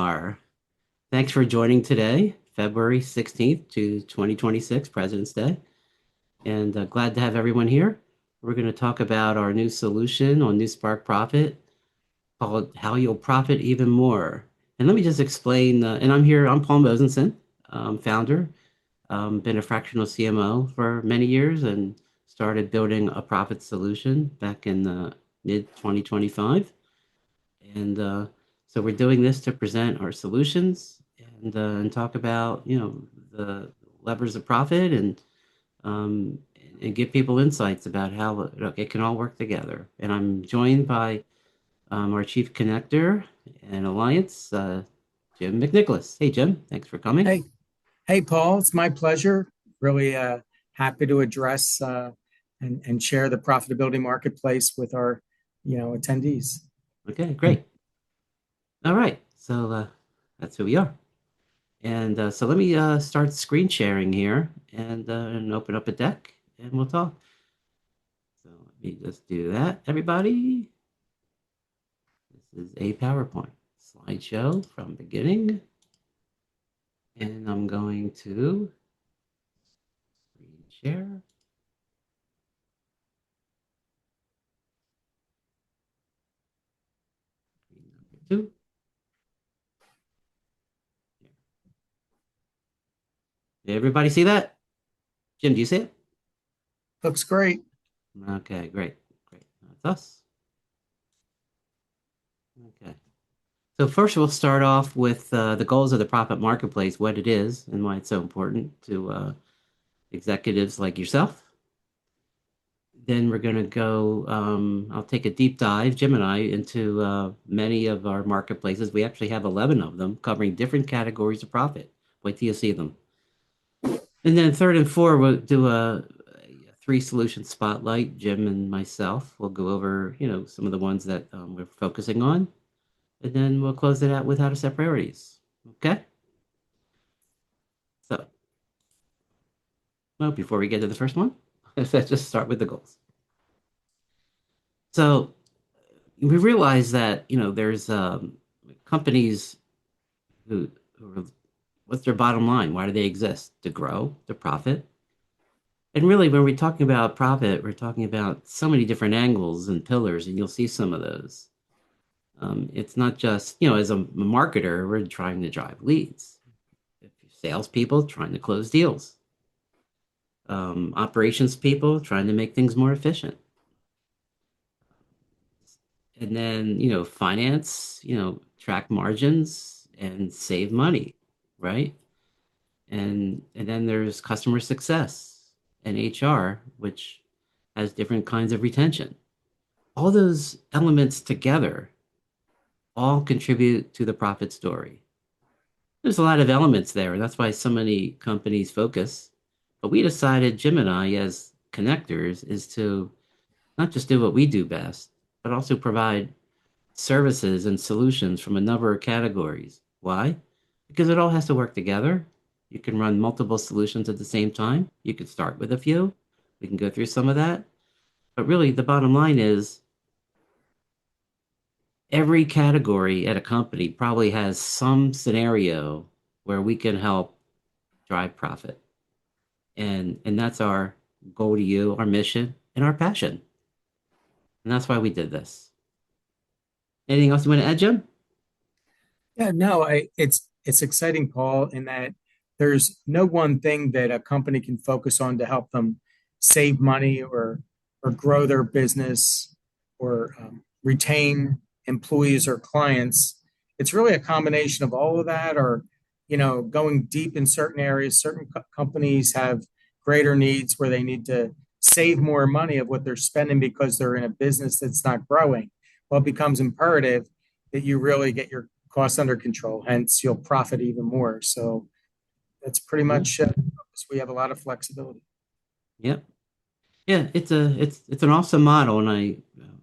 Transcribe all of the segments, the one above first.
Are. Thanks for joining today, February 16th to 2026, President's Day. And glad to have everyone here. We're going to talk about our new solution on New Spark Profit called How You'll Profit Even More. And let me just explain, and I'm Paul Mosenson, founder, been a fractional CMO for many years and started building a profit solution back in mid 2025. And so we're doing this to present our solutions and talk about, the levers of profit um, and give people insights about how it can all work together. And I'm joined by our chief connector and alliance, Jim McNicholas. Hey, Jim, thanks for coming. Hey, hey, Paul, it's my pleasure. Really happy to address and share the profitability marketplace with our, attendees. Okay, great. All right. So that's who we are. And so let me start screen sharing here and open up a deck and we'll talk. So let me just do that, everybody. This is a PowerPoint slideshow from beginning. And I'm going to screen share. Screen number two. Did everybody see that? Jim, do you see it? Looks great. Okay, great. Great. That's us. Okay. So first we'll start off with the goals of the profit marketplace, what it is and why it's so important to executives like yourself. Then we're going to go, I'll take a deep dive, Jim and I, into many of our marketplaces. We actually have 11 of them covering different categories of profit. Wait till you see them. And then third and four, we'll do a three solution spotlight. Jim and myself will go over, some of the ones that we're focusing on. And then we'll close it out with how to set priorities. Okay? So, well, before we get to the first one, let's just start with the goals. So we realize that, there's companies who what's their bottom line? Why do they exist? To grow, to profit. And really, when we're talking about profit, we're talking about so many different angles and pillars, and you'll see some of those. It's not just, as a marketer, we're trying to drive leads. If salespeople trying to close deals, operations people trying to make things more efficient, and then finance, track margins and save money, right? And then there's customer success and HR, which has different kinds of retention. All those elements together all contribute to the profit story. There's a lot of elements there, and that's why so many companies focus. But we decided, Jim and I, as connectors, is to not just do what we do best, but also provide services and solutions from a number of categories. Why? Because it all has to work together. You can run multiple solutions at the same time. You can start with a few. We can go through some of that. But really, the bottom line is every category at a company probably has some scenario where we can help drive profit. And that's our goal to you, our mission, and our passion. And that's why we did this. Anything else you want to add, Jim? Yeah, no, it's exciting, Paul, in that there's no one thing that a company can focus on to help them save money or grow their business or retain employees or clients. It's really a combination of all of that, or going deep in certain areas. Certain companies have greater needs where they need to save more money of what they're spending because they're in a business that's not growing. Well, it becomes imperative that you really get your costs under control. Hence, you'll profit even more. So that's pretty Yeah. much we have a lot of flexibility. Yep. Yeah, it's an awesome model, and I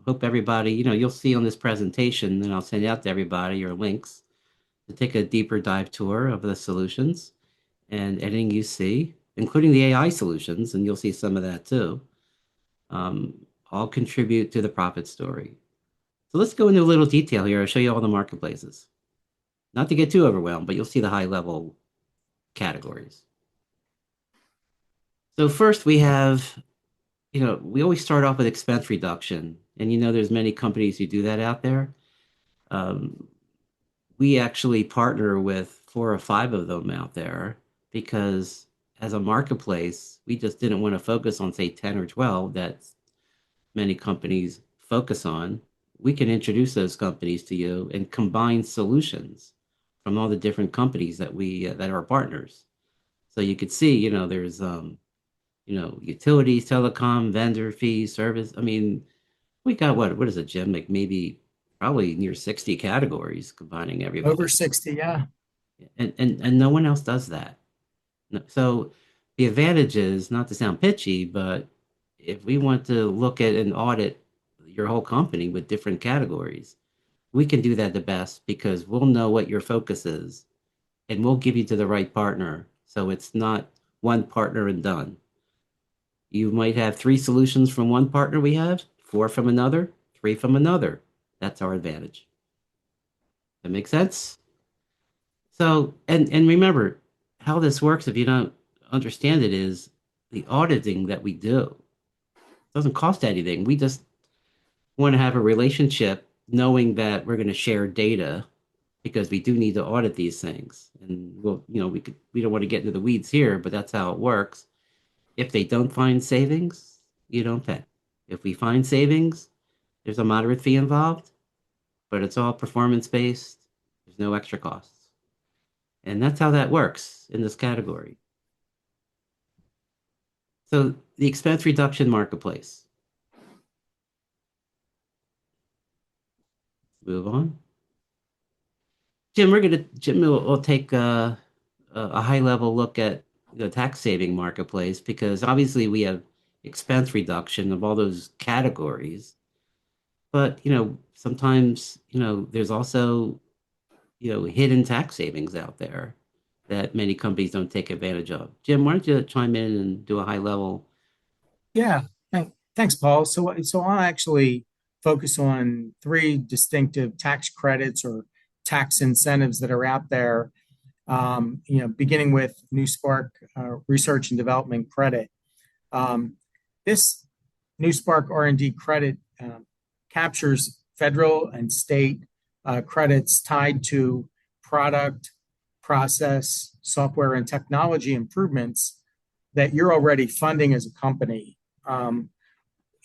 hope everybody, you'll see on this presentation, and I'll send out to everybody your links to take a deeper dive tour of the solutions and anything you see, including the AI solutions, and you'll see some of that too. All contribute to the profit story. So let's go into a little detail here. I'll show you all the marketplaces. Not to get too overwhelmed, but you'll see the high level categories. So first we have, we always start off with expense reduction. And there's many companies who do that out there. Um, we actually partner with four or five of them out there because as a marketplace, we just didn't want to focus on, say, 10 or 12 that many companies focus on. We can introduce those companies to you and combine solutions from all the different companies that are partners. So you could see, there's utilities, telecom, vendor fees, service. I mean, we got what is it, Jim? Like maybe probably near 60 categories combining Over everybody. 60, yeah. And no one else does that. So the advantage is, not to sound pitchy, but if we want to look at and audit your whole company with different categories, we can do that the best because we'll know what your focus is and we'll give you to the right partner. So it's not one partner and done. You might have three solutions from one partner we have, four from another, three from another. That's our advantage. That makes sense? So, and remember how this works if you don't understand it is the auditing that we do doesn't cost anything. We just want to have a relationship knowing that we're going to share data because we do need to audit these things. And we don't want to get into the weeds here, but that's how it works. If they don't find savings, you don't pay. If we find savings, there's a moderate fee involved, but it's all performance based. There's no extra costs. And that's how that works in this category. So the expense reduction marketplace. Move on. Jim will take a high level look at the tax saving marketplace because obviously we have expense reduction of all those categories. But sometimes there's also hidden tax savings out there that many companies don't take advantage of. Jim, why don't you chime in and do a high level? Yeah. Thanks, Paul. So I'll actually focus on three distinctive tax credits or tax incentives that are out there. Beginning with New Spark Research and Development Credit. This New Spark R&D credit captures federal and state credits tied to product, process, software, and technology improvements that you're already funding as a company.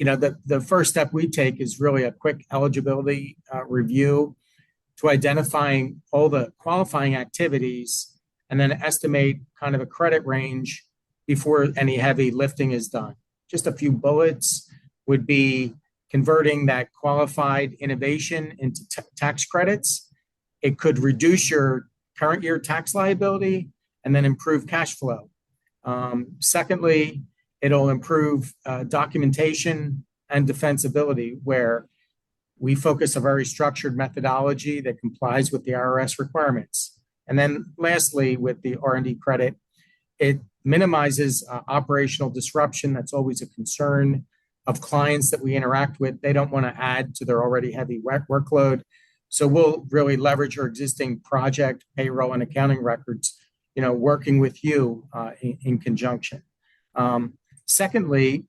The first step we take is really a quick eligibility review to identifying all the qualifying activities and then estimate kind of a credit range before any heavy lifting is done. Just a few bullets would be converting that qualified innovation into tax credits. It could reduce your current year tax liability and then improve cash flow. Secondly, it'll improve documentation and defensibility, where we focus a very structured methodology that complies with the IRS requirements. And then lastly, with the R&D credit, it minimizes operational disruption. That's always a concern of clients that we interact with. They don't want to add to their already heavy workload. So we'll really leverage our existing project, payroll, and accounting records, working with you in conjunction. Secondly,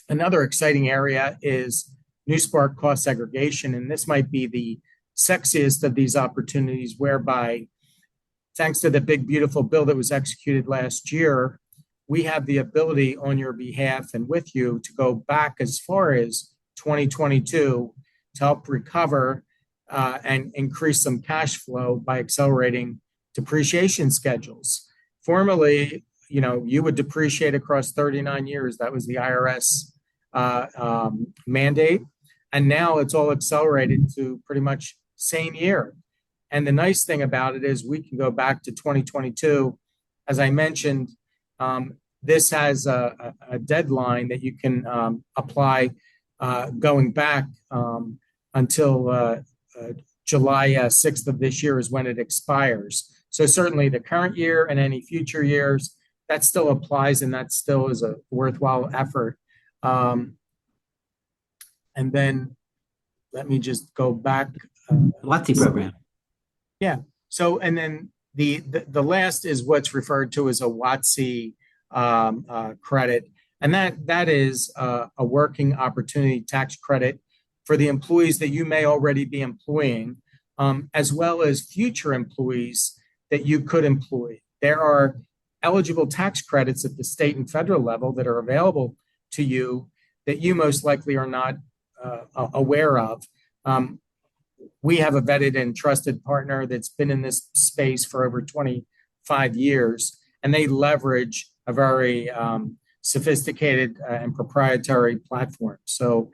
another exciting area is New Spark cost segregation, and this might be the sexiest of these opportunities, whereby, thanks to the big, beautiful bill that was executed last year, we have the ability on your behalf and with you to go back as far as 2022 to help recover and increase some cash flow by accelerating depreciation schedules. Formerly, you would depreciate across 39 years. That was the IRS mandate. And now it's all accelerated to pretty much same year. And the nice thing about it is we can go back to 2022. As I mentioned, this has a deadline that you can apply going back until July 6th of this year is when it expires. So certainly the current year and any future years, that still applies, and that still is a worthwhile effort. And then let me just go back. LOTC program. Yeah. So, and then the last is what's referred to as a WOTC credit, and that is a working opportunity tax credit for the employees that you may already be employing, as well as future employees that you could employ. There are eligible tax credits at the state and federal level that are available to you that you most likely are not aware of. Um, we have a vetted and trusted partner that's been in this space for over 25 years, and they leverage a very sophisticated and proprietary platform. So,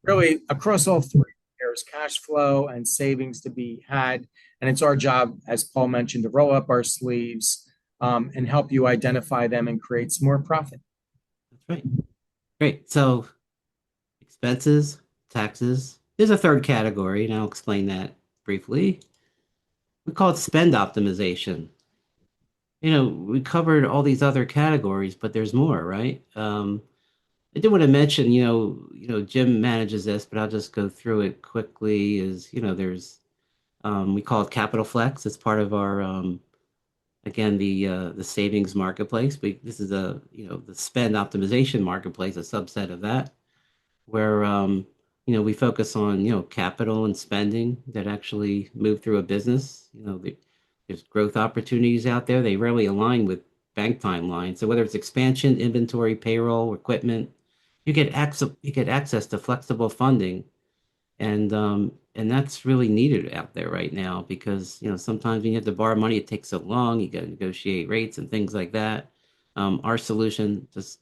really, across all three, there's cash flow and savings to be had. And it's our job, as Paul mentioned, to roll up our sleeves and help you identify them and create some more profit. That's right. Great. So expenses, taxes. There's a third category, and I'll explain that briefly. We call it spend optimization. We covered all these other categories, but there's more, right? I did want to mention, Jim manages this, but I'll just go through it quickly. There's we call it Capital Flex. It's part of our again the savings marketplace. This is the spend optimization marketplace, a subset of that, where we focus on capital and spending that actually move through a business. There's growth opportunities out there. They rarely align with bank timelines. So whether it's expansion, inventory, payroll, equipment, you get access to flexible funding, and that's really needed out there right now because sometimes when you have to borrow money, it takes so long. You got to negotiate rates and things like that. Our solution just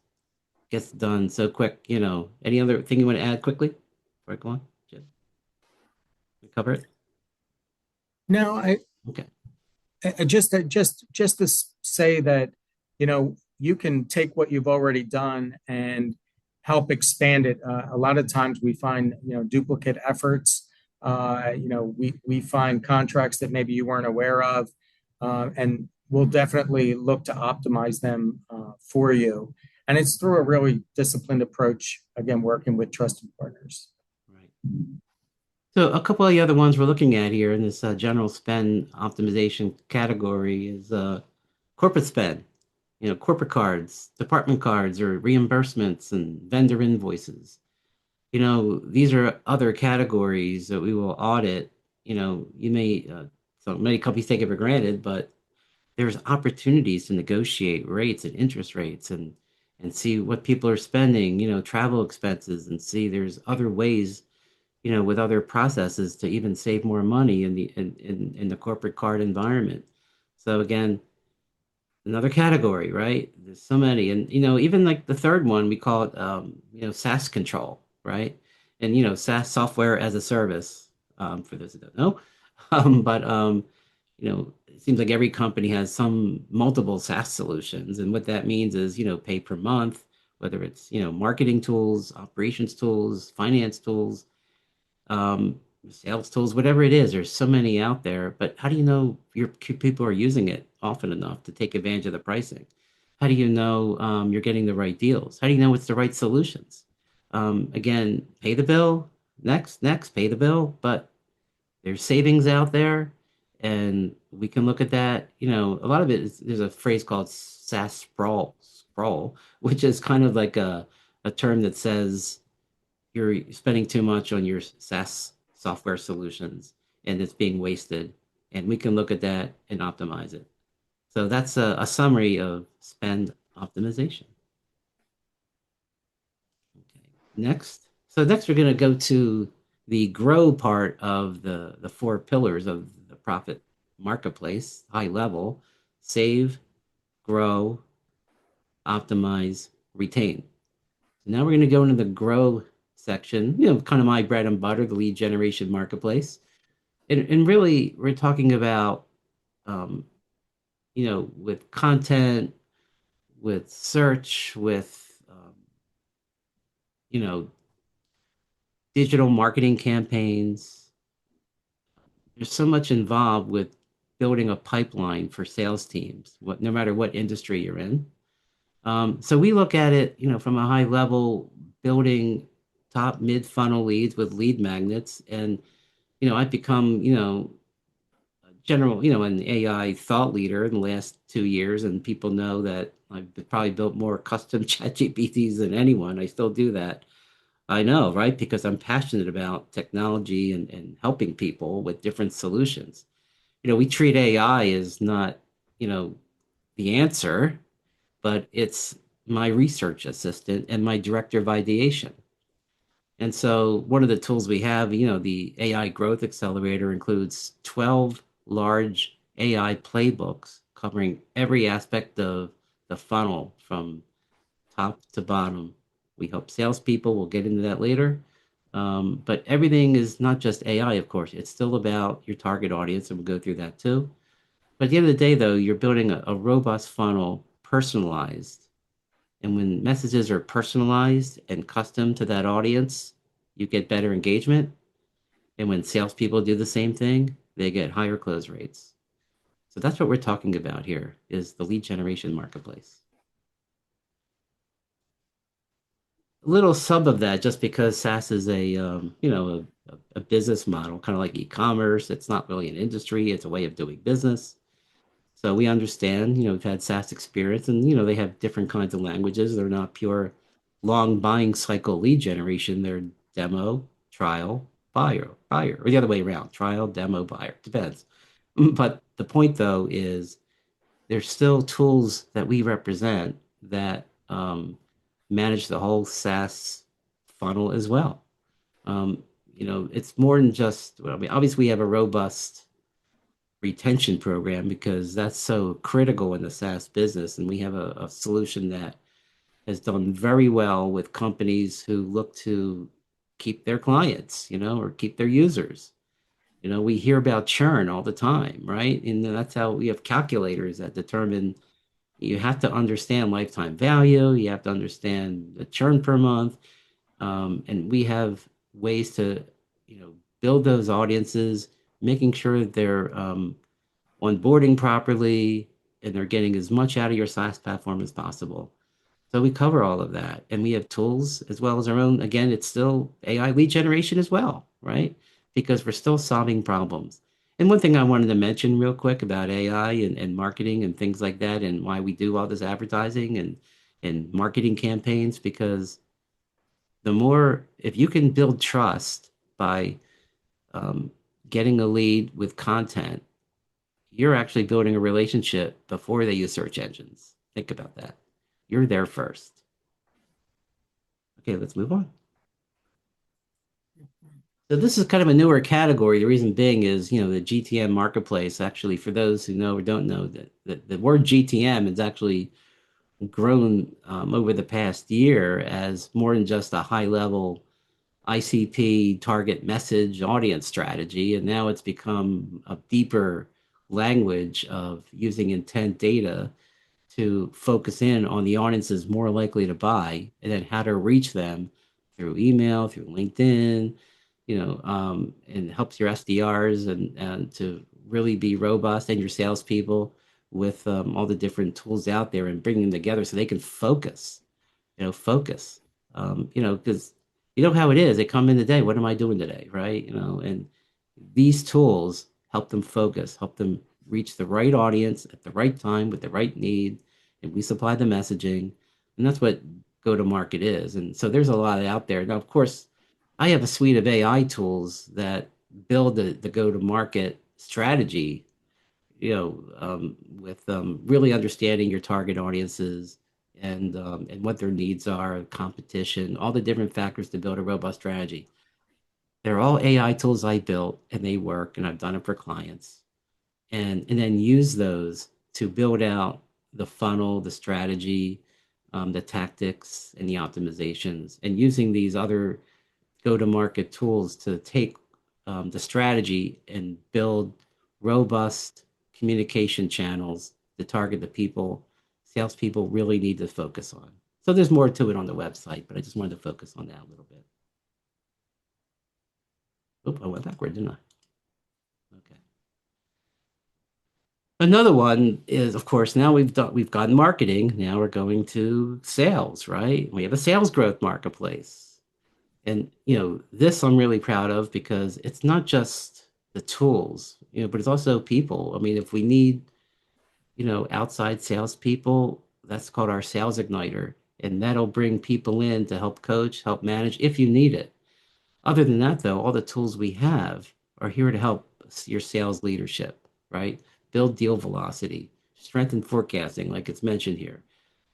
gets done so quick. Any other thing you want to add quickly before I go on, Jim? We cover it. No, Okay. just to say that you can take what you've already done and help expand it. A lot of times we find duplicate efforts. We find contracts that maybe you weren't aware of, and we'll definitely look to optimize them for you. And it's through a really disciplined approach, again, working with trusted partners. Right. So a couple of the other ones we're looking at here in this general spend optimization category is corporate spend, corporate cards, department cards, or reimbursements and vendor invoices. These are other categories that we will audit. So many companies take it for granted, but there's opportunities to negotiate rates and interest rates and see what people are spending, travel expenses, and see there's other ways, with other processes to even save more money in the corporate card environment. So again, another category, right? There's so many, and even like the third one, we call it SaaS control, right? And SaaS, software as a service, for those who don't know. But it seems like every company has some multiple SaaS solutions, and what that means is pay per month, whether it's marketing tools, operations tools, finance tools, sales tools, whatever it is. There's so many out there, but how do you know your people are using it often enough to take advantage of the pricing? How do you know you're getting the right deals? How do you know it's the right solutions? Again, pay the bill, next, pay the bill, but there's savings out there, and we can look at that. A lot of it is there's a phrase called SaaS sprawl, which is kind of like a term that says you're spending too much on your SaaS software solutions and it's being wasted. And we can look at that and optimize it. So that's a summary of spend optimization. Okay. Next. So next we're going to go to the grow part of the four pillars of the profit marketplace, high level: save, grow, optimize, retain. So now we're going to go into the grow section, kind of my bread and butter, the lead generation marketplace. And really, we're talking about, with content, with search, with, you know, digital marketing campaigns. There's so much involved with building a pipeline for sales teams, no matter what industry you're in. So we look at it, from a high level, building top mid funnel leads with lead magnets. And, I've become, general, an AI thought leader in the last 2 years, and people know that I've probably built more custom chat GPTs than anyone. I still do that. I know, right? Because I'm passionate about technology and helping people with different solutions. We treat AI as not, you know, the answer, but it's my research assistant and my director of ideation. And so one of the tools we have, the AI Growth Accelerator includes 12 large AI playbooks covering every aspect of the funnel from top to bottom. We help salespeople, we'll get into that later. But everything is not just AI, of course. It's still about your target audience, and we'll go through that too. But at the end of the day, though, you're building a robust funnel, personalized. And when messages are personalized and custom to that audience, you get better engagement. And when salespeople do the same thing, they get higher close rates. So that's what we're talking about here is the lead generation marketplace. A little sub of that, just because SaaS is a business model, kind of like e-commerce. It's not really an industry, it's a way of doing business. So we understand, we've had SaaS experience and, they have different kinds of languages. They're not pure long buying cycle lead generation. They're demo, trial, buyer, or the other way around, trial, demo, buyer. Depends. But the point though is there's still tools that we represent that manage the whole SaaS funnel as well. It's more than just, well, I mean, obviously we have a robust retention program because that's so critical in the SaaS business. And we have a solution that has done very well with companies who look to keep their clients, or keep their users. We hear about churn all the time, right? And that's how we have calculators that determine you have to understand lifetime value, you have to understand the churn per month. And we have ways to, build those audiences, making sure that they're onboarding properly and they're getting as much out of your SaaS platform as possible. So we cover all of that. And we have tools as well as our own. Again, it's still AI lead generation as well, right? Because we're still solving problems. And one thing I wanted to mention real quick about AI and marketing and things like that, and why we do all this advertising and marketing campaigns, because the more, if you can build trust by um, getting a lead with content, you're actually building a relationship before they use search engines. Think about that. You're there first. Okay, let's move on. So this is kind of a newer category. The reason being is, the GTM marketplace. Actually, for those who know or don't know, that the word GTM has actually grown over the past year as more than just a high level ICP target message audience strategy. And now it's become a deeper language of using intent data to focus in on the audiences more likely to buy and then how to reach them through email, through LinkedIn, and helps your SDRs and to really be robust and your salespeople with all the different tools out there and bring them together so they can focus, because you know how it is. They come in the day, what am I doing today? Right. And these tools help them focus, help them reach the right audience at the right time with the right need. And we supply the messaging. And that's what go to market is. And so there's a lot out there. Now, of course, I have a suite of AI tools that build the go to market strategy, with really understanding your target audiences and what their needs are, competition, all the different factors to build a robust strategy. They're all AI tools I built and they work, and I've done it for clients. And then use those to build out the funnel, the strategy, the tactics, and the optimizations, and using these other go-to-market tools to take the strategy and build robust communication channels to target the people salespeople really need to focus on. So there's more to it on the website, but I just wanted to focus on that a little bit. Oop, I went backward, didn't I? Okay. Another one is, of course, now we've gotten marketing. Now we're going to sales, right? We have a sales growth marketplace. And this I'm really proud of because it's not just the tools. but it's also people. I mean, if we need, outside salespeople, that's called our sales igniter. And that'll bring people in to help coach, help manage if you need it. Other than that, though, all the tools we have are here to help your sales leadership, right? Build deal velocity, strengthen forecasting, like it's mentioned here,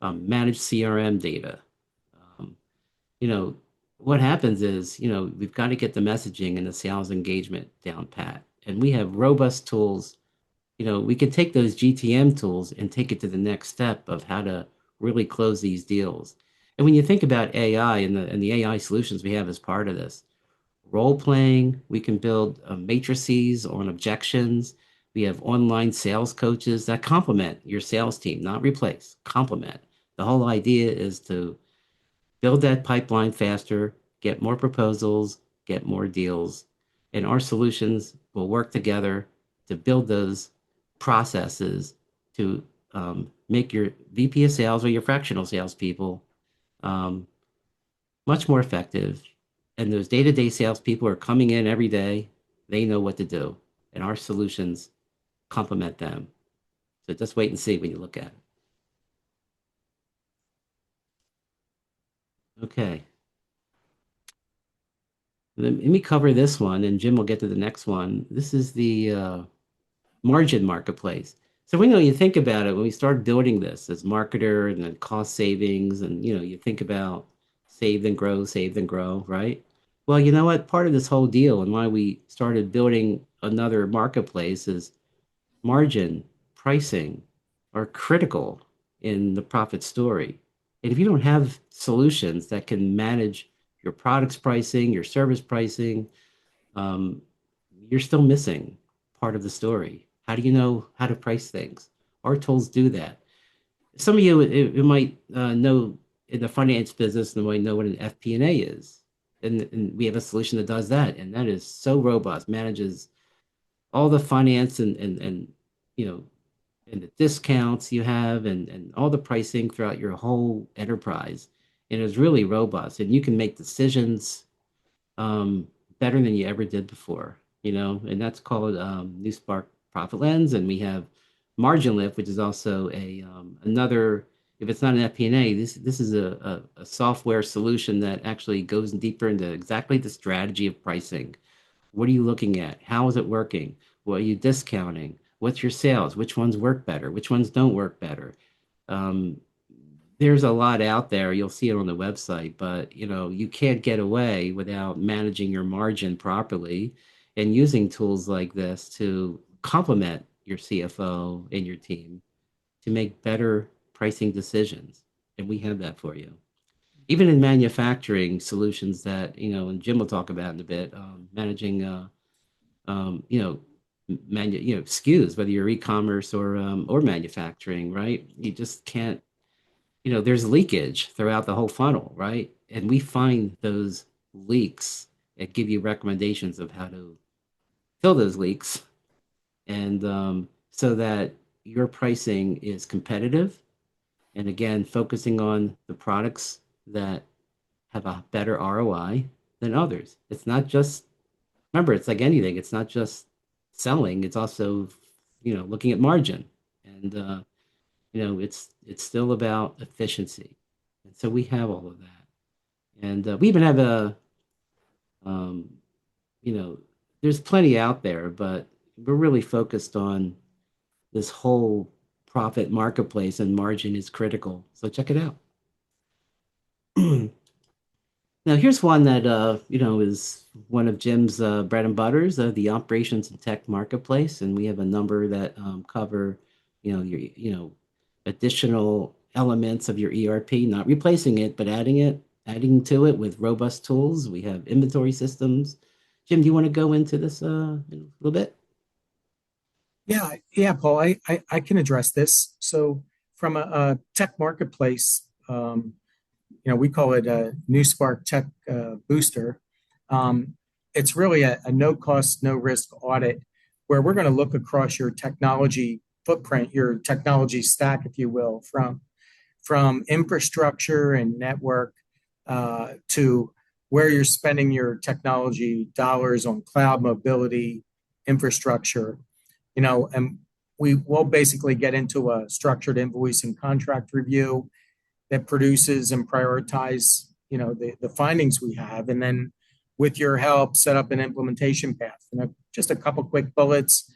manage CRM data. Um, you know, what happens is, we've got to get the messaging and the sales engagement down pat. And we have robust tools. We could take those GTM tools and take it to the next step of how to really close these deals. And when you think about AI and the AI solutions we have as part of this, role playing. We can build matrices on objections. We have online sales coaches that complement your sales team, not replace, complement. The whole idea is to build that pipeline faster, get more proposals, get more deals. And our solutions will work together to build those processes to make your VP of sales or your fractional salespeople um, much more effective. And those day-to-day salespeople are coming in every day. They know what to do, and our solutions complement them. So just wait and see when you look at it. Okay. Let me cover this one, and Jim will get to the next one. This is the margin marketplace. So we know you think about it when we start building this as marketer and then cost savings, and you think about save and grow, right? Well, you know what? Part of this whole deal and why we started building another marketplace is margin, pricing are critical in the profit story. And if you don't have solutions that can manage your products pricing, your service pricing, um, you're still missing part of the story. How do you know how to price things? Our tools do that. Some of you it might know in the finance business, they might know what an FP&A is. And we have a solution that does that. And that is so robust, manages all the finance and you know, and the discounts you have and all the pricing throughout your whole enterprise. And it's really robust. And you can make decisions um, better than you ever did before, and that's called New Spark Profit Lens. And we have Margin Lift, which is also a another. If it's not an FP&A, this is a software solution that actually goes deeper into exactly the strategy of pricing. What are you looking at? How is it working? What are you discounting? What's your sales? Which ones work better? Which ones don't work better? Um, there's a lot out there. You'll see it on the website, but you can't get away without managing your margin properly and using tools like this to complement your CFO and your team to make better pricing decisions. And we have that for you. Even in manufacturing solutions that, and Jim will talk about in a bit, managing, SKUs, whether you're e-commerce or manufacturing, right? You just can't there's leakage throughout the whole funnel, right? And we find those leaks and give you recommendations of how to fill those leaks, and so that your pricing is competitive. And again, focusing on the products that have a better ROI than others. It's not just, remember, it's like anything, it's not just selling, it's also, looking at margin. And it's still about efficiency. And so we have all of that. And we even have um, you know, there's plenty out there, but we're really focused on this whole profit marketplace, and margin is critical. So check it out. Now, here's one that is one of Jim's bread and butters, the operations and tech marketplace, and we have a number that cover, your additional elements of your ERP, not replacing it, but adding to it with robust tools. We have inventory systems. Jim, do you want to go into this in a little bit? Yeah, Paul, I can address this. So from a tech marketplace, we call it a New Spark Tech Booster. Um, it's really a no cost, no risk audit where we're going to look across your technology footprint, your technology stack, if you will, from infrastructure and network to where you're spending your technology dollars on cloud mobility infrastructure. and we will basically get into a structured invoice and contract review that produces and prioritize, the findings we have. And then with your help, set up an implementation path. Just a couple quick bullets.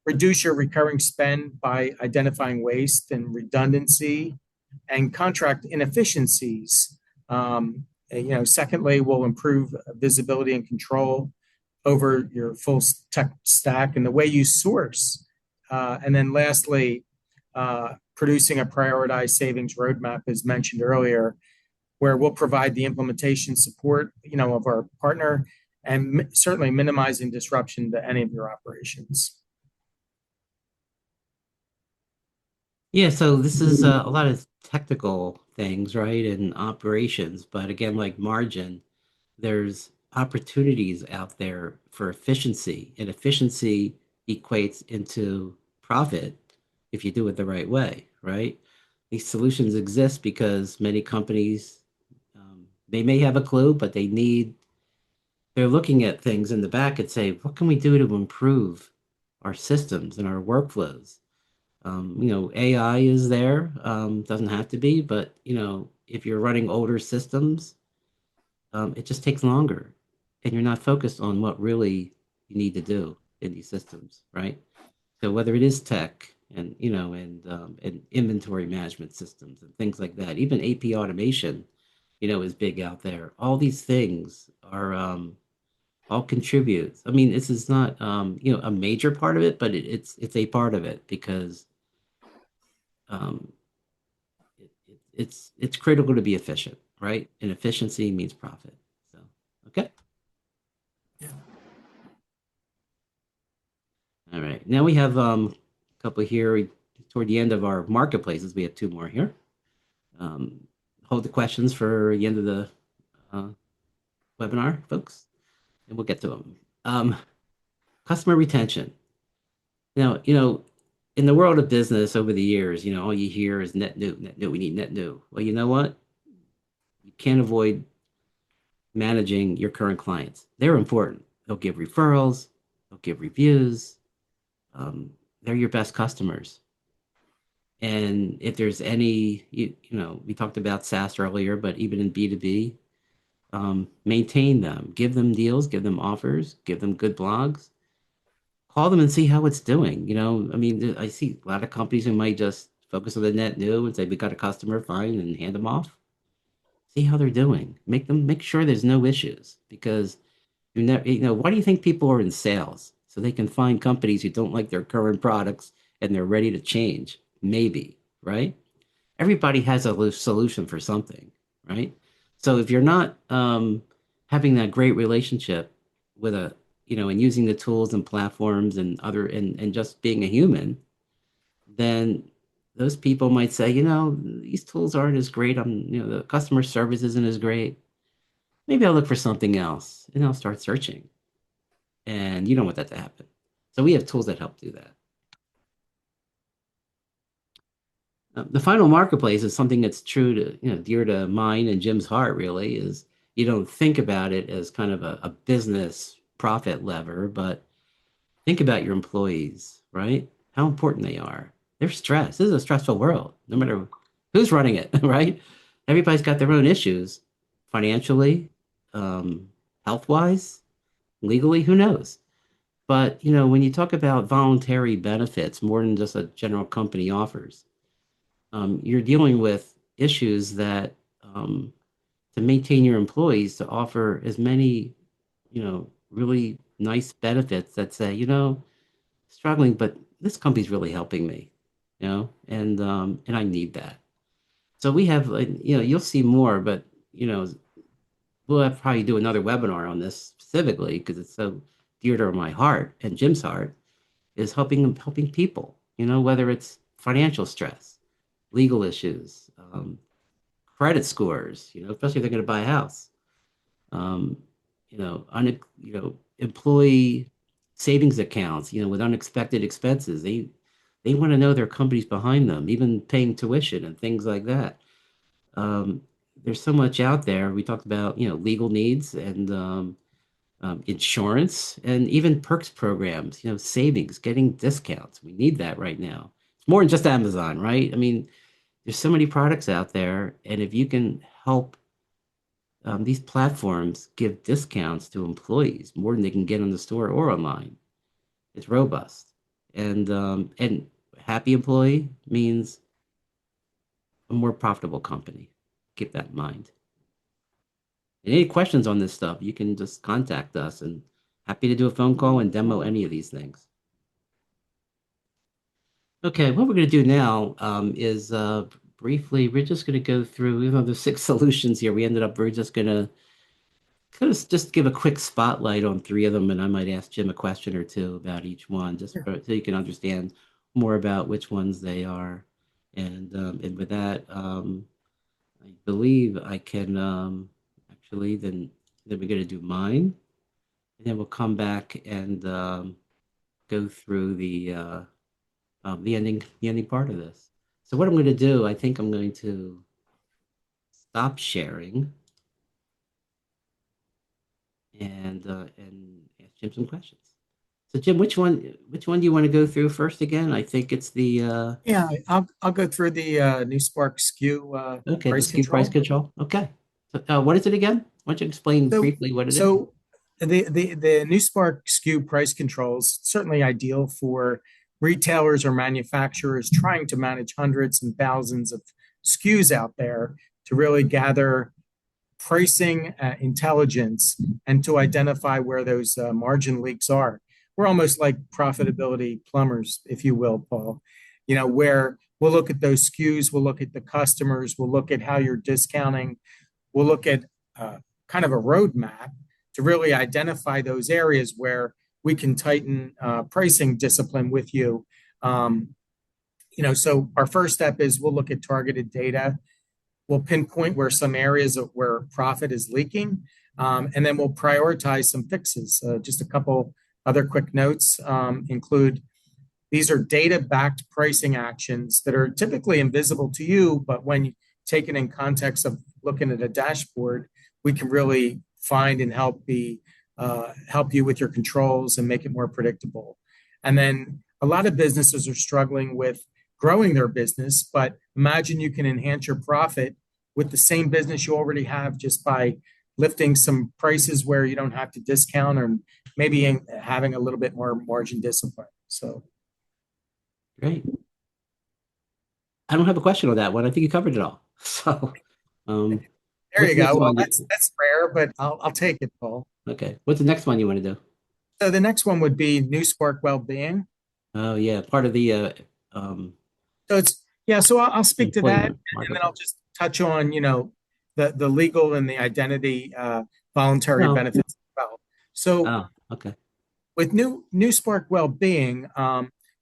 Reduce your recurring spend by identifying waste and redundancy and contract inefficiencies. Secondly, we'll improve visibility and control over your full tech stack and the way you source. And then lastly, producing a prioritized savings roadmap, as mentioned earlier, where we'll provide the implementation support, of our partner, and certainly minimizing disruption to any of your operations. Yeah, so this is a lot of technical things, right? And operations, but again, like margin, there's opportunities out there for efficiency, and efficiency equates into profit if you do it the right way, right? These solutions exist because many companies, they may have a clue, but they're looking at things in the back and say, what can we do to improve our systems and our workflows? AI is there, doesn't have to be, but if you're running older systems, it just takes longer, and you're not focused on what really you need to do in these systems, right? So whether it is tech and inventory management systems and things like that, even AP automation, is big out there. All these things are all contribute. I mean, this is not a major part of it, but it's a part of it because um, it's critical to be efficient, right? And efficiency means profit. So, okay. Yeah. All right. Now we have a couple here toward the end of our marketplaces. We have two more here. Um, Hold the questions for the end of the uh, webinar, folks, and we'll get to them. Customer retention. Now, in the world of business over the years, all you hear is net new, net new. We need net new. Well, you know what? You can't avoid managing your current clients. They're important. They'll give referrals, they'll give reviews. They're your best customers. And if there's any, we talked about SaaS earlier, but even in B2B, maintain them, give them deals, give them offers, give them good blogs, call them and see how it's doing. I mean, I see a lot of companies who might just focus on the net new and say, we got a customer, fine, and hand them off. See how they're doing. Make sure there's no issues because why do you think people are in sales? So they can find companies who don't like their current products and they're ready to change. Maybe, right? Everybody has a solution for something, right? So if you're not having that great relationship with and using the tools and platforms and and just being a human, then those people might say, these tools aren't as great. The customer service isn't as great. Maybe I'll look for something else and I'll start searching. And you don't want that to happen. So we have tools that help do that. The final marketplace is something that's true to, dear to mine and Jim's heart, really, is you don't think about it as kind of a business profit lever, but think about your employees, right? How important they are. They're stressed. This is a stressful world, no matter who's running it, right? Everybody's got their own issues financially, health-wise, legally, who knows? But, when you talk about voluntary benefits more than just a general company offers, you're dealing with issues that to maintain your employees to offer as many, really nice benefits that say, struggling, but this company's really helping me, and I need that. So we have, you'll see more, but we'll have probably do another webinar on this specifically because it's so dear to my heart and Jim's heart is helping people, whether it's financial stress, legal issues, credit scores, especially if they're going to buy a house, um, employee savings accounts, with unexpected expenses. They want to know their company's behind them, even paying tuition and things like that. Um, there's so much out there. We talked about, legal needs and insurance, and even perks programs, savings, getting discounts. We need that right now. It's more than just Amazon, right? I mean, there's so many products out there, and if you can help these platforms give discounts to employees more than they can get in the store or online, it's robust. And happy employee means a more profitable company. Keep that in mind. And any questions on this stuff, you can just contact us, and happy to do a phone call and demo any of these things. Okay, what we're going to do now is briefly, we're just going to go through, even though there's 6 solutions here, we're just going to kind of just give a quick spotlight on 3 of them, and I might ask Jim a question or two about each one, just so you can understand more about which ones they are. And with that, I believe I can actually then we're going to do mine, and then we'll come back and go through the ending part of this. So what I'm going to do, I think I'm going to stop sharing and ask Jim some questions. So Jim, which one do you want to go through first again? I think it's the Yeah, I'll go through the New Spark SKU okay, the price SKU price control. control. Okay. So what is it again? Why don't you explain So briefly what it is? so the New Spark SKU price controls certainly ideal for retailers or manufacturers trying to manage hundreds and thousands of SKUs out there to really gather pricing intelligence and to identify where those margin leaks are. We're almost like profitability plumbers, if you will, Paul. Where we'll look at those SKUs, we'll look at the customers, we'll look at how you're discounting, we'll look at kind of a roadmap to really identify those areas where we can tighten pricing discipline with you. So our first step is we'll look at targeted data. We'll pinpoint where some areas where profit is leaking, and then we'll prioritize some fixes. Just a couple other quick notes include these are data-backed pricing actions that are typically invisible to you, but when you take it in context of looking at a dashboard, we can really find and help you with your controls and make it more predictable. And then a lot of businesses are struggling with growing their business, but imagine you can enhance your profit with the same business you already have just by lifting some prices where you don't have to discount or maybe having a little bit more margin discipline. So Great. I don't have a question on that one. I think you covered it all. So, there what's you the next go. Well, one? that's rare, but I'll take it, Paul. Okay. What's the next one you want to do? So the next one would be New Spark Wellbeing. Oh, yeah, part of the um, So it's yeah. So I'll speak to that, employment and then I'll marketplace. just touch on the legal and the identity voluntary No. benefits as well. So Oh, okay. with New Spark Wellbeing,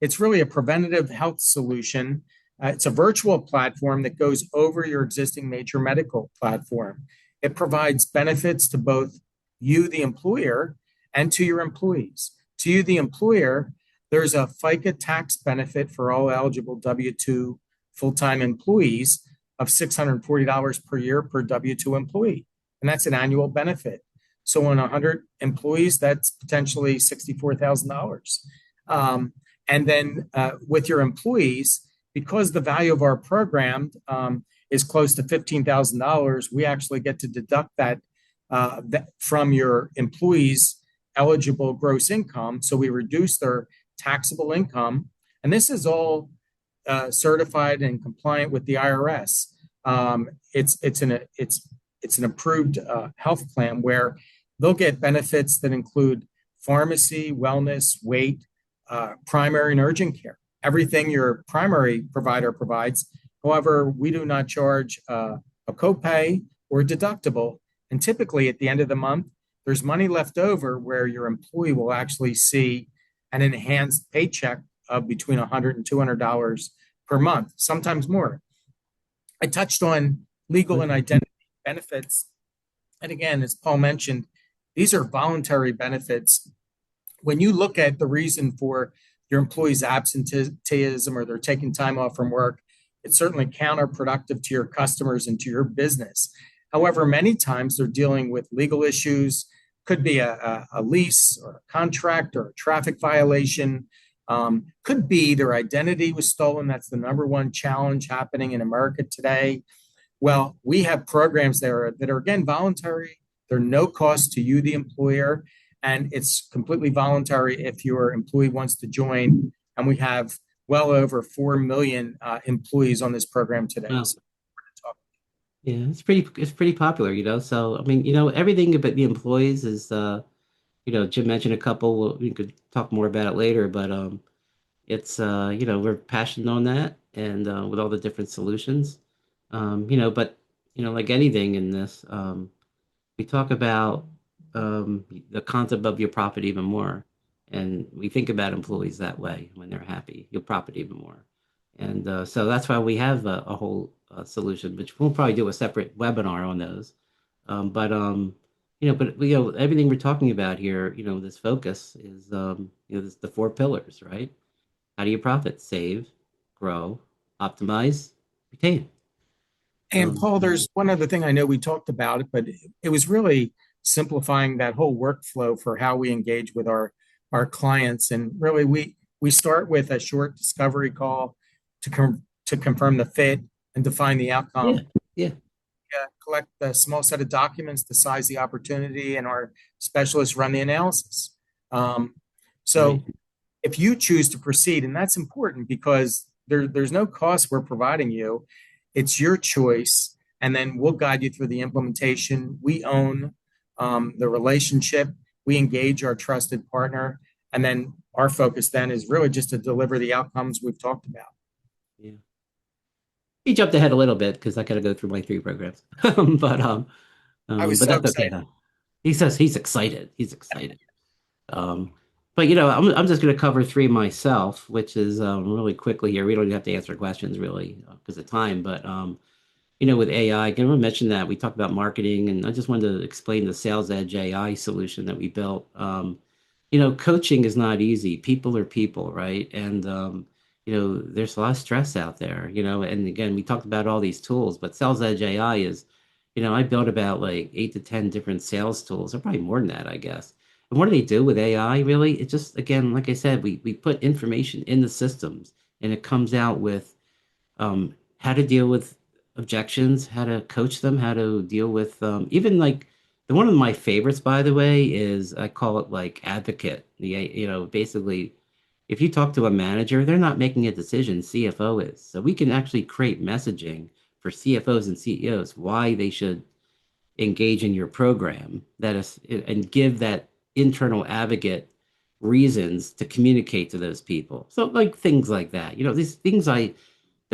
it's really a preventative health solution. It's a virtual platform that goes over your existing major medical platform. It provides benefits to both you, the employer, and to your employees. To you, the employer, there's a FICA tax benefit for all eligible W-2 full-time employees of $640 per year per W-2 employee. And that's an annual benefit. So on 100 employees, that's potentially $64,000. And then with your employees, because the value of our program is close to $15,000, we actually get to deduct that from your employees' eligible gross income. So we reduce their taxable income. And this is all certified and compliant with the IRS. It's an approved health plan where they'll get benefits that include pharmacy, wellness, weight, primary and urgent care, everything your primary provider provides. However, we do not charge a copay or deductible. And typically at the end of the month, there's money left over where your employee will actually see an enhanced paycheck of between $100 and $200 per month, sometimes more. I touched on legal and identity benefits. And again, as Paul mentioned, these are voluntary benefits. When you look at the reason for your employees' absenteeism or they're taking time off from work, it's certainly counterproductive to your customers and to your business. However, many times they're dealing with legal issues, could be a lease or a contract or a traffic violation. Could be their identity was stolen. That's the number one challenge happening in America today. Well, we have programs that are again voluntary. They're no cost to you, the employer, and it's completely voluntary if your employee wants to join. And we have well over 4 million employees on this program today. Well, So, yeah, it's pretty popular, So I mean, everything about the employees is Jim mentioned a couple. We could talk more about it later, but it's we're passionate on that and with all the different solutions. But like anything in this, we talk about the concept of your profit even more. And we think about employees that way when they're happy, you'll profit even more. And so that's why we have a whole solution, which we'll probably do a separate webinar on those. But everything we're talking about here, this focus is, this, the four pillars, right? How do you profit? Save, grow, optimize, retain. and Paul, there's one other thing I know we talked about it, but it was really simplifying that whole workflow for how we engage with our clients. And really, we start with a short discovery call to confirm the fit and define the Yeah, outcome. yeah, Collect a small set of documents to size the opportunity, and our specialists run the analysis. Um, right. so if you choose to proceed, and that's important because there's no cost we're providing you, it's your choice, and then we'll guide you through the implementation. We own the relationship, we engage our trusted partner, and then our focus then is really just to deliver the outcomes we've talked about. Yeah. He jumped ahead a little bit because I got to go through my three programs. But I was but so that's okay excited. though. He says he's excited. He's excited. Um, but I'm just going to cover three myself, which is really quickly here. We don't have to answer questions really because of time. But with AI, I can mention that we talked about marketing, and I just wanted to explain the Sales Edge AI solution that we built. Coaching is not easy. People are people, right? And there's a lot of stress out there. And again, we talked about all these tools, but Sales Edge AI is, I built about like 8 to 10 different sales tools, or probably more than that, I guess. And what do they do with AI? Really, it just, again, like I said, we put information in the systems, and it comes out with how to deal with objections, how to coach them, how to deal with even like the one of my favorites, by the way, is I call it like advocate. Basically, if you talk to a manager, they're not making a decision, CFO is. So we can actually create messaging for CFOs and CEOs why they should engage in your program that is and give that internal advocate reasons to communicate to those people. So like things like that. These things the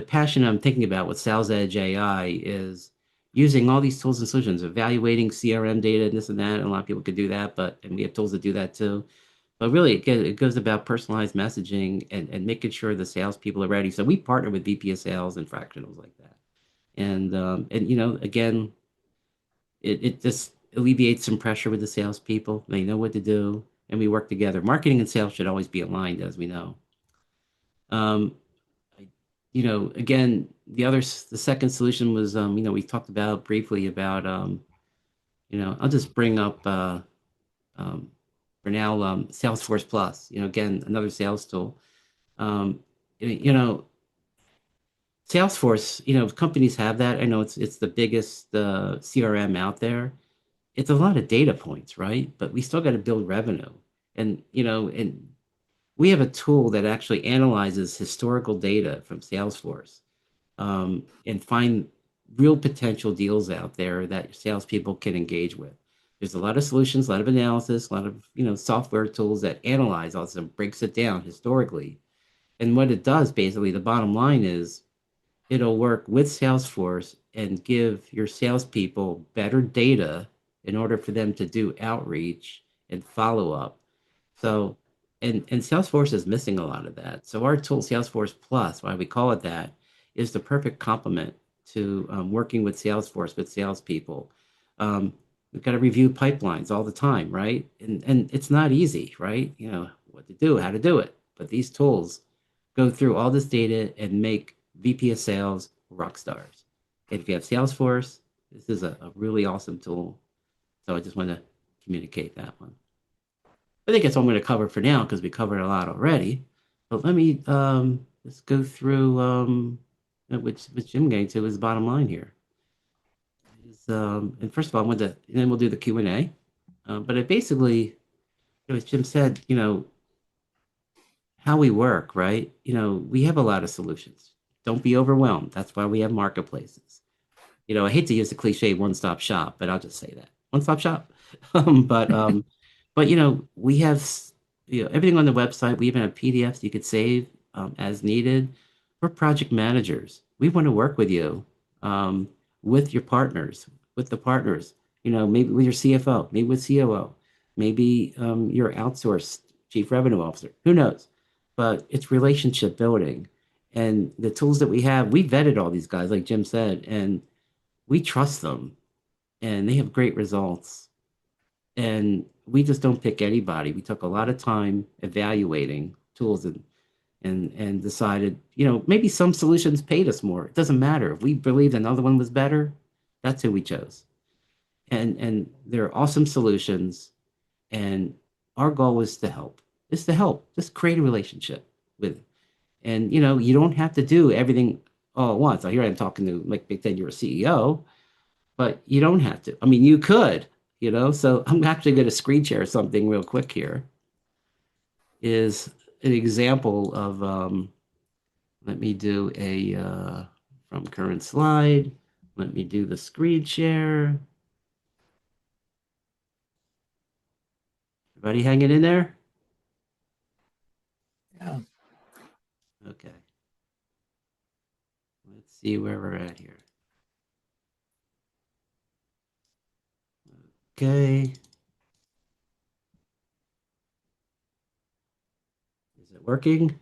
passion I'm thinking about with Sales Edge AI is using all these tools and solutions, evaluating CRM data and this and that. And a lot of people could do that, and we have tools that do that too. But really, it goes about personalized messaging and making sure the salespeople are ready. So we partner with VP of Sales and fractionals like that. And again, it just alleviates some pressure with the salespeople. They know what to do, and we work together. Marketing and sales should always be aligned, as we know. Um, Again, the second solution was, we talked about briefly about, I'll just bring up um, for now, Salesforce Plus. Again, another sales tool. Um, you know, Salesforce. Companies have that. I know it's the biggest CRM out there. It's a lot of data points, right? But we still got to build revenue, and we have a tool that actually analyzes historical data from Salesforce and find real potential deals out there that salespeople can engage with. There's a lot of solutions, a lot of analysis, a lot of software tools that analyze all this and breaks it down historically. And what it does, basically, the bottom line is it'll work with Salesforce and give your salespeople better data in order for them to do outreach and follow up. So, and Salesforce is missing a lot of that. So our tool, Salesforce Plus, why we call it that, is the perfect complement to working with Salesforce with salespeople. We've got to review pipelines all the time, right? And it's not easy, right? What to do, how to do it. But these tools go through all this data and make VP of Sales rock stars. And if you have Salesforce, this is a really awesome tool. So I just want to communicate that one. I think that's what I'm going to cover for now because we covered a lot already. But let me let's go through which Jim getting to his bottom line here. And first of all, I want to, and then we'll do the Q&A. But it basically, as Jim said, how we work, right? We have a lot of solutions. Don't be overwhelmed. That's why we have marketplaces. I hate to use the cliche one-stop shop, but I'll just say that one-stop shop. But we have everything on the website. We even have PDFs you could save as needed. We're project managers. We want to work with you, with your partners, with the partners. Maybe with your CFO, maybe with COO, maybe your outsourced chief revenue officer. Who knows? But it's relationship building, and the tools that we have. We vetted all these guys, like Jim said, and we trust them, and they have great results. And we just don't pick anybody. We took a lot of time evaluating tools and decided, maybe some solutions paid us more. It doesn't matter. If we believed another one was better, that's who we chose. And they're awesome solutions. And our goal was to help. Is to help. Just create a relationship with. And you don't have to do everything all at once. Here I am talking to like Big Ten, you're a CEO, but you don't have to. I mean, you could, So I'm actually going to screen share something real quick here. Is an example of let me do a from current slide. Let me do the screen share. Everybody hanging in there? Yeah. Okay. Let's see where we're at here. Okay. Is it working?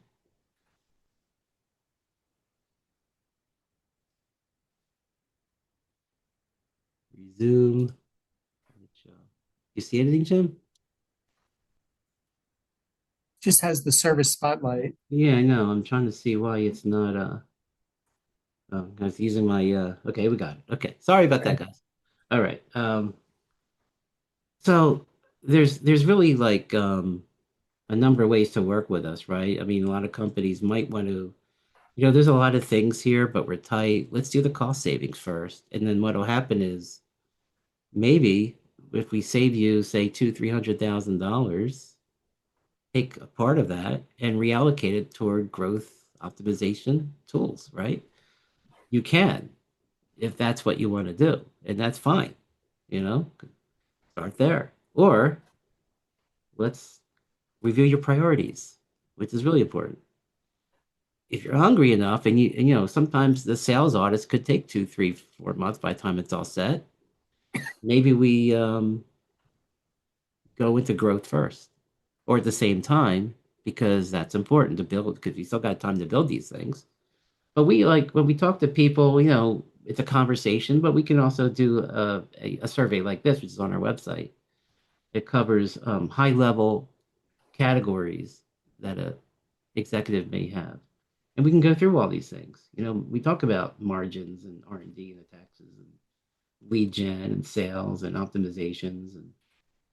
Resume. You see anything, Jim? Just has the service spotlight. Yeah, I know. I'm trying to see why it's not oh, I was using my okay, we got it. Okay. Sorry about that, Okay. guys. All right. So there's really like a number of ways to work with us, right? I mean, a lot of companies might want to, there's a lot of things here, but we're tight. Let's do the cost savings first. And then what'll happen is maybe if we save you, say, $300,000, take a part of that and reallocate it toward growth optimization tools, right? You can, if that's what you want to do, and that's fine, you know, start there. Or let's review your priorities, which is really important. If you're hungry enough and sometimes the sales audits could take 2, 3, 4 months by the time it's all set. Maybe we go into growth first or at the same time because that's important to build because you still got time to build these things. But we like when we talk to people, it's a conversation, but we can also do a survey like this, which is on our website. It covers high level categories that a executive may have. And we can go through all these things. We talk about margins and R&D and the taxes and lead gen and sales and optimizations. And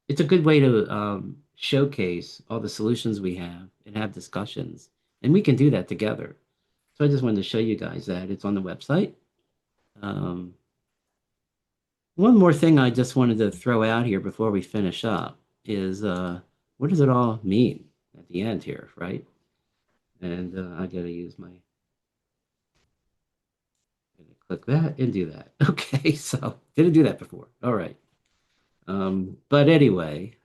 it's a good way to showcase all the solutions we have and have discussions. And we can do that together. So I just wanted to show you guys that it's on the website. Um, One more thing I just wanted to throw out here before we finish up is what does it all mean at the end here, right? And I gotta use my, gonna click that and do that. Okay, so didn't do that before. All right. But anyway,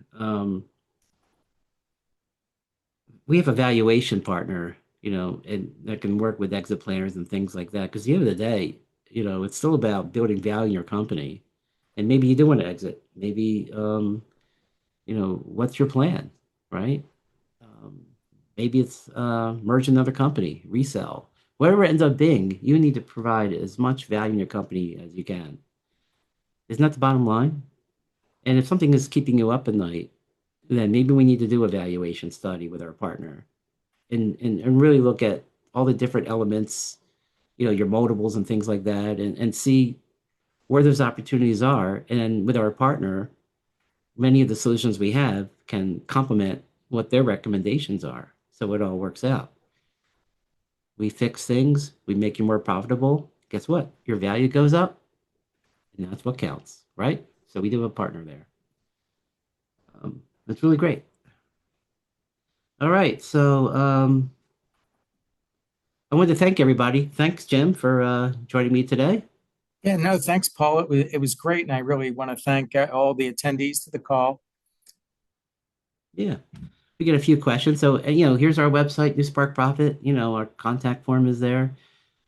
we have a valuation partner, and that can work with exit planners and things like that. Because at the end of the day, it's still about building value in your company. And maybe you do want to exit. Maybe, what's your plan, right? Um, Maybe it's merge another company, resell. Whatever it ends up being, you need to provide as much value in your company as you can. Isn't that the bottom line? And if something is keeping you up at night, then maybe we need to do a valuation study with our partner and really look at all the different elements, your multiples and things like that, and see where those opportunities are. And with our partner, many of the solutions we have can complement what their recommendations are. So it all works out. We fix things, we make you more profitable. Guess what? Your value goes up, and that's what counts, right? So we do have a partner there. That's really great. All right. So I want to thank everybody. Thanks, Jim, for joining me today. Yeah, no, thanks, Paul. It was great, and I really want to thank all the attendees to the call. Yeah. We get a few questions. So, here's our website, New Spark Profit. Our contact form is there.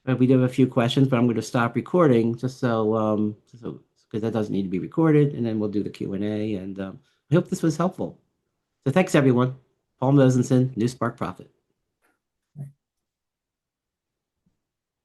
We do have a few questions, but I'm going to stop recording just so because that doesn't need to be recorded, and then we'll do the Q&A. And I hope this was helpful. So thanks, everyone. Paul Mosenson, New Spark Profit.